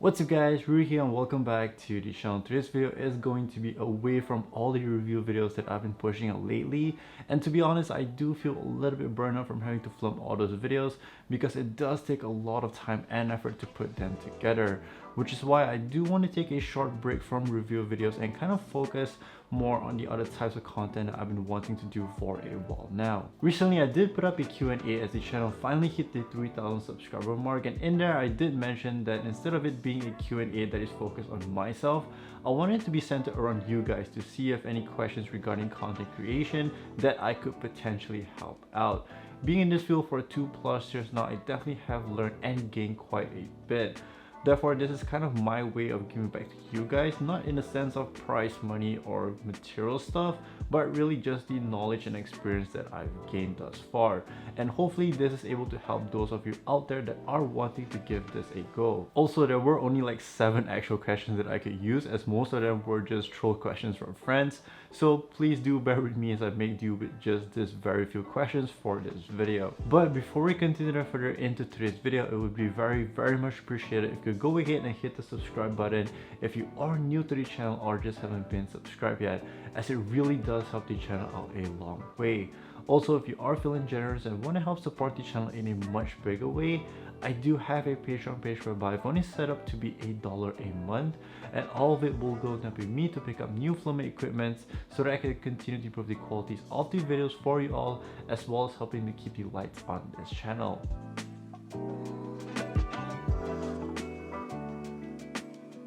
What's up guys, Rui here and welcome back to the channel. Today's video is going to be away from all the review videos that I've been pushing out lately, and to be honest I do feel a little bit burned out from having to film all those videos because it does take a lot of time and effort to put them together, which is why I do want to take a short break from review videos and kind of focus more on the other types of content that I've been wanting to do for a while now. Recently I did put up a Q&A as the channel finally hit the 3,000 subscriber mark, and in there I did mention that instead of it being a Q&A that is focused on myself, I wanted it to be centered around you guys to see if any questions regarding content creation that I could potentially help out. Being in this field for 2+ years now, I definitely have learned and gained quite a bit. Therefore, this is kind of my way of giving back to you guys, not in the sense of prize money or material stuff, but really just the knowledge and experience that I've gained thus far. And hopefully this is able to help those of you out there that are wanting to give this a go. Also, there were only like 7 actual questions that I could use, as most of them were just troll questions from friends. So please do bear with me as I make do with just this very few questions for this video. But before we continue further into today's video, it would be very much appreciated if you could go ahead and hit the subscribe button if you are new to the channel or just haven't been subscribed yet, as it really does help the channel out a long way. Also, if you are feeling generous and want to help support the channel in a much bigger way, I do have a Patreon page whereby I've only set up to be $1 a month, and all of it will go to helping me to pick up new filming equipment so that I can continue to improve the qualities of the videos for you all, as well as helping to keep the lights on this channel.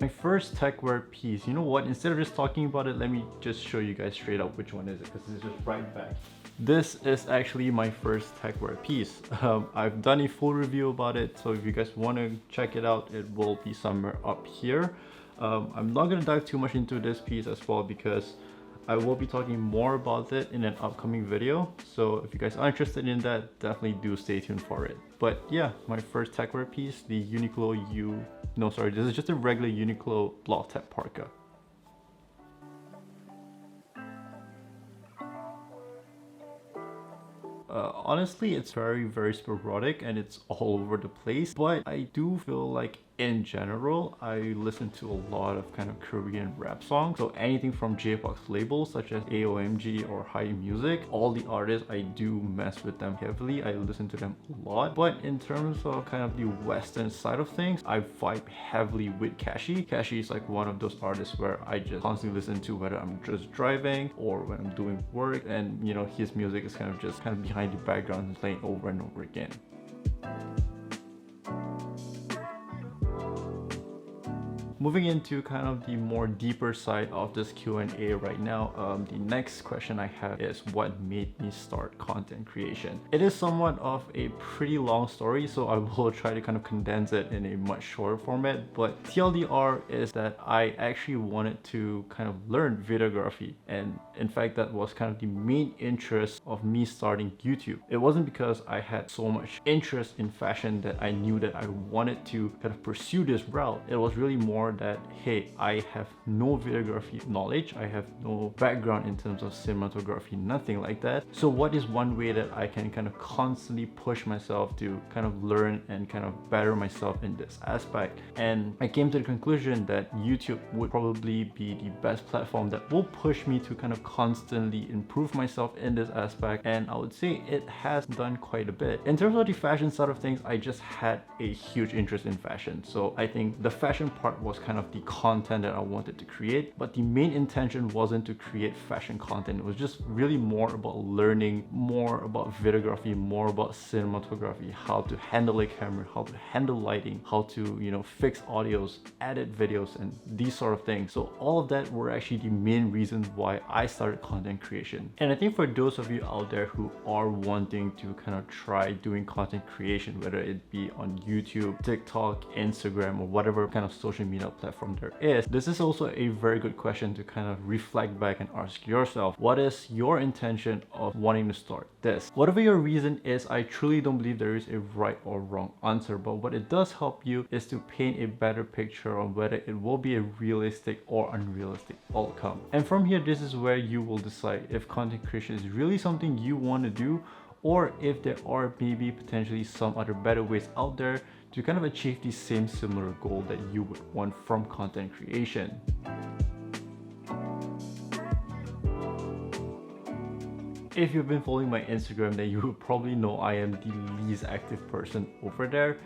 My first Techwear piece, you know what, instead of just talking about it, let me just show you guys straight up which one is it, because it's just right back. This is actually my first Techwear piece. I've done a full review about it, so if you guys want to check it out, it will be somewhere up here. I'm not going to dive too much into this piece as well because I will be talking more about it in an upcoming video. So if you guys are interested in that, definitely do stay tuned for it. But yeah, my first Techwear piece, the Uniqlo this is just a regular Uniqlo Block Tech Parka. Honestly, it's very sporadic and it's all over the place, but I do feel like in general I listen to a lot of kind of Korean rap songs, so anything from J-pop's labels such as AOMG or High Music. All the artists, I do mess with them heavily, I listen to them a lot. But in terms of kind of the western side of things, I vibe heavily with Kashi. Kashi is like one of those artists where I just constantly listen to whether I'm just driving or when I'm doing work, and you know, his music is kind of behind the background and playing over and over again. Moving into kind of the more deeper side of this Q&A right now, the next question I have is what made me start content creation. It is somewhat of a pretty long story, so I will try to kind of condense it in a much shorter format, but TLDR is that I actually wanted to kind of learn videography, and in fact that was kind of the main interest of me starting YouTube. It wasn't because I had so much interest in fashion that I knew that I wanted to kind of pursue this route. It was really more that, hey, I have no videography knowledge, I have no background in terms of cinematography, nothing like that. So what is one way that I can kind of constantly push myself to kind of learn and kind of better myself in this aspect? And I came to the conclusion that YouTube would probably be the best platform that will push me to kind of constantly improve myself in this aspect, and I would say it has done quite a bit. In terms of the fashion side of things, I just had a huge interest in fashion, so I think the fashion part was kind of the content that I wanted to create, but the main intention wasn't to create fashion content. It was just really more about learning more about videography, more about cinematography, how to handle a camera, how to handle lighting, how to, you know, fix audios, edit videos, and these sort of things. So all of that were actually the main reasons why I started content creation. And I think for those of you out there who are wanting to kind of try doing content creation, whether it be on YouTube, TikTok, Instagram, or whatever kind of social media platform there is, this is also a very good question to kind of reflect back and ask yourself, what is your intention of wanting to start this? Whatever your reason is, I truly don't believe there is a right or wrong answer, but what it does help you is to paint a better picture on whether it will be a realistic or unrealistic outcome. And from here, this is where you will decide if content creation is really something you want to do, or if there are maybe potentially some other better ways out there to kind of achieve the same similar goal that you would want from content creation. If you've been following my Instagram, then you would probably know I am the least active person over there.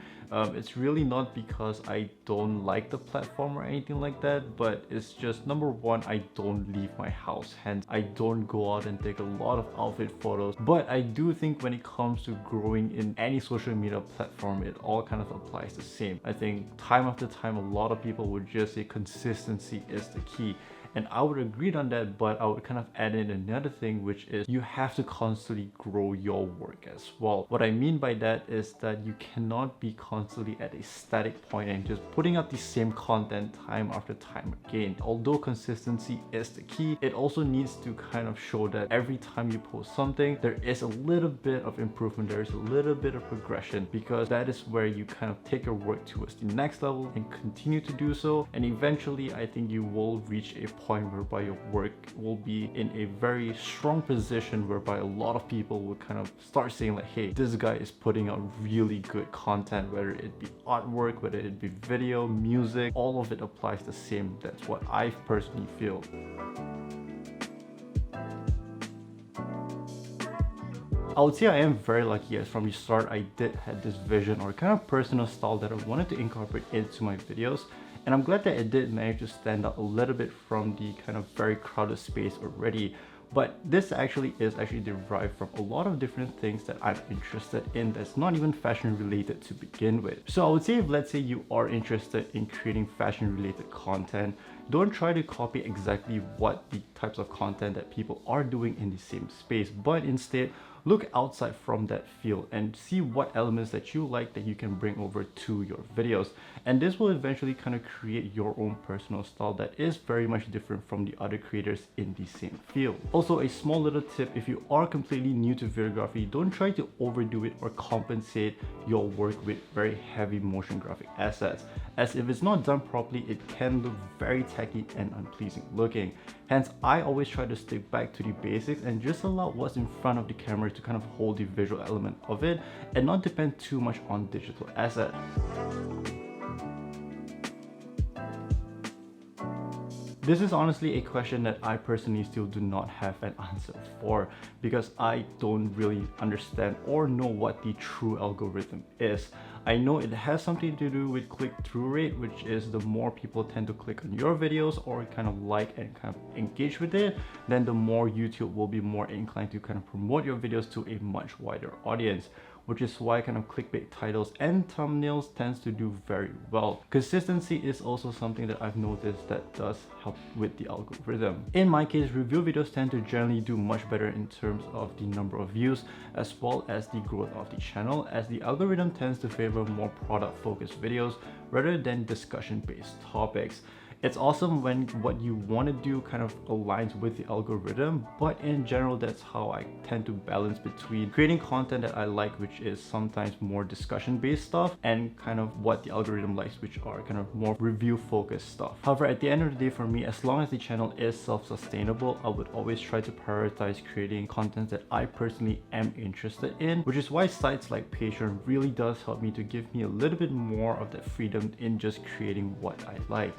It's really not because I don't like the platform or anything like that, but it's just number one, I don't leave my house, hence I don't go out and take a lot of outfit photos. But I do think when it comes to growing in any social media platform, it all kind of applies the same. I think time after time, a lot of people would just say consistency is the key. And I would agree on that, but I would kind of add in another thing, which is you have to constantly grow your work as well. What I mean by that is that you cannot be constantly at a static point and just putting out the same content time after time again. Although consistency is the key, it also needs to kind of show that every time you post something, there is a little bit of improvement, there is a little bit of progression, because that is where you kind of take your work towards the next level and continue to do so. And eventually, I think you will reach a point whereby your work will be in a very strong position whereby a lot of people will kind of start saying like, hey, this guy is putting out really good content, whether it be artwork, whether it be video, music, all of it applies the same. That's what I personally feel. I would say I am very lucky, as from the start I did have this vision or kind of personal style that I wanted to incorporate into my videos. And I'm glad that it did manage to stand out a little bit from the kind of very crowded space already. But this actually is derived from a lot of different things that I'm interested in that's not even fashion related to begin with. So I would say, if let's say you are interested in creating fashion related content, don't try to copy exactly what the types of content that people are doing in the same space, but instead look outside from that field and see what elements that you like that you can bring over to your videos. And this will eventually kind of create your own personal style that is very much different from the other creators in the same field. Also, a small little tip, if you are completely new to videography, don't try to overdo it or compensate your work with very heavy motion graphic assets, as if it's not done properly, it can look very tacky and unpleasing looking. Hence, I always try to stick back to the basics and just allow what's in front of the camera to kind of hold the visual element of it and not depend too much on digital assets. This is honestly a question that I personally still do not have an answer for, because I don't really understand or know what the true algorithm is. I know it has something to do with click-through rate, which is the more people tend to click on your videos or kind of like and kind of engage with it, then the more YouTube will be more inclined to kind of promote your videos to a much wider audience, which is why kind of clickbait titles and thumbnails tends to do very well. Consistency is also something that I've noticed that does help with the algorithm. In my case, review videos tend to generally do much better in terms of the number of views as well as the growth of the channel, as the algorithm tends to favor more product focused videos rather than discussion based topics. It's awesome when what you want to do kind of aligns with the algorithm, but in general, that's how I tend to balance between creating content that I like, which is sometimes more discussion based stuff, and kind of what the algorithm likes, which are kind of more review focused stuff. However, at the end of the day, for me, as long as the channel is self-sustainable, I would always try to prioritize creating content that I personally am interested in, which is why sites like Patreon really does help me to give me a little bit more of that freedom in just creating what I like.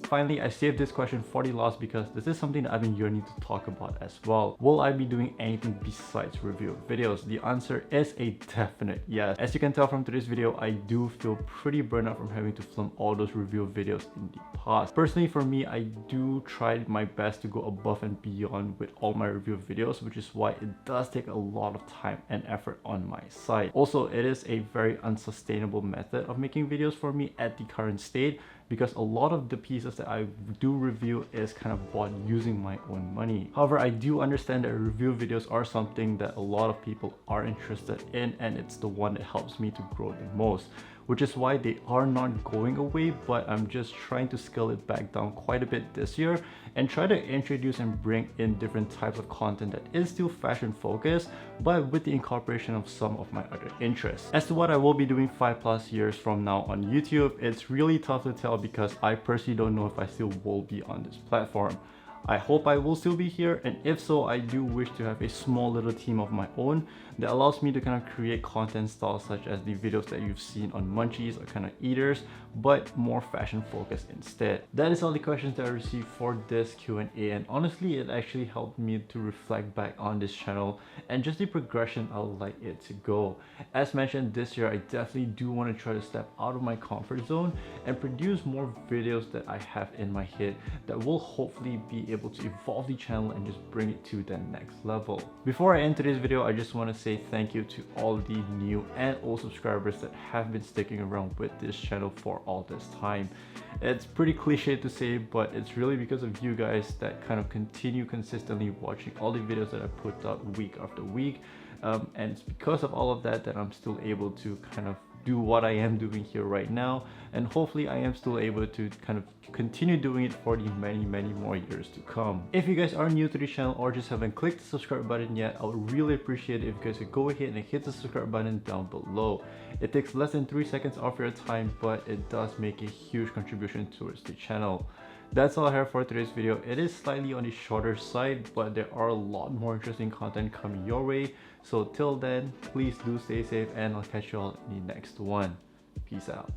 Finally, I saved this question for the last because this is something that I've been yearning to talk about as well. Will I be doing anything besides review videos? The answer is a definite yes. As you can tell from today's video, I do feel pretty burnt out from having to film all those review videos in the past. Personally, for me, I do try my best to go above and beyond with all my review videos, which is why it does take a lot of time and effort on my side. Also, it is a very unsustainable method of making videos for me at the current state, because a lot of the pieces that I do review is kind of bought using my own money. However, I do understand that review videos are something that a lot of people are interested in, and it's the one that helps me to grow the most, which is why they are not going away, but I'm just trying to scale it back down quite a bit this year and try to introduce and bring in different types of content that is still fashion focused, but with the incorporation of some of my other interests. As to what I will be doing 5+ years from now on YouTube, it's really tough to tell because I personally don't know if I still will be on this platform. I hope I will still be here, and if so, I do wish to have a small little team of my own that allows me to kind of create content styles such as the videos that you've seen on Munchies or kind of eaters, but more fashion focused instead. That is all the questions that I received for this Q&A, and honestly it actually helped me to reflect back on this channel and just the progression I would like it to go. As mentioned, this year I definitely do want to try to step out of my comfort zone and produce more videos that I have in my head that will hopefully be able to evolve the channel and just bring it to the next level. Before I end today's video, I just want to say thank you to all the new and old subscribers that have been sticking around with this channel for all this time. It's pretty cliche to say, but it's really because of you guys that kind of continue consistently watching all the videos that I put out week after week, and it's because of all of that that I'm still able to kind of do what I am doing here right now, and hopefully I am still able to kind of continue doing it for the many more years to come. If you guys are new to the channel or just haven't clicked the subscribe button yet, I would really appreciate it if you guys could go ahead and hit the subscribe button down below. It takes less than 3 seconds of your time, but it does make a huge contribution towards the channel. That's all I have for today's video. It is slightly on the shorter side, but there are a lot more interesting content coming your way. So till then, please do stay safe, and I'll catch you all in the next one. Peace out.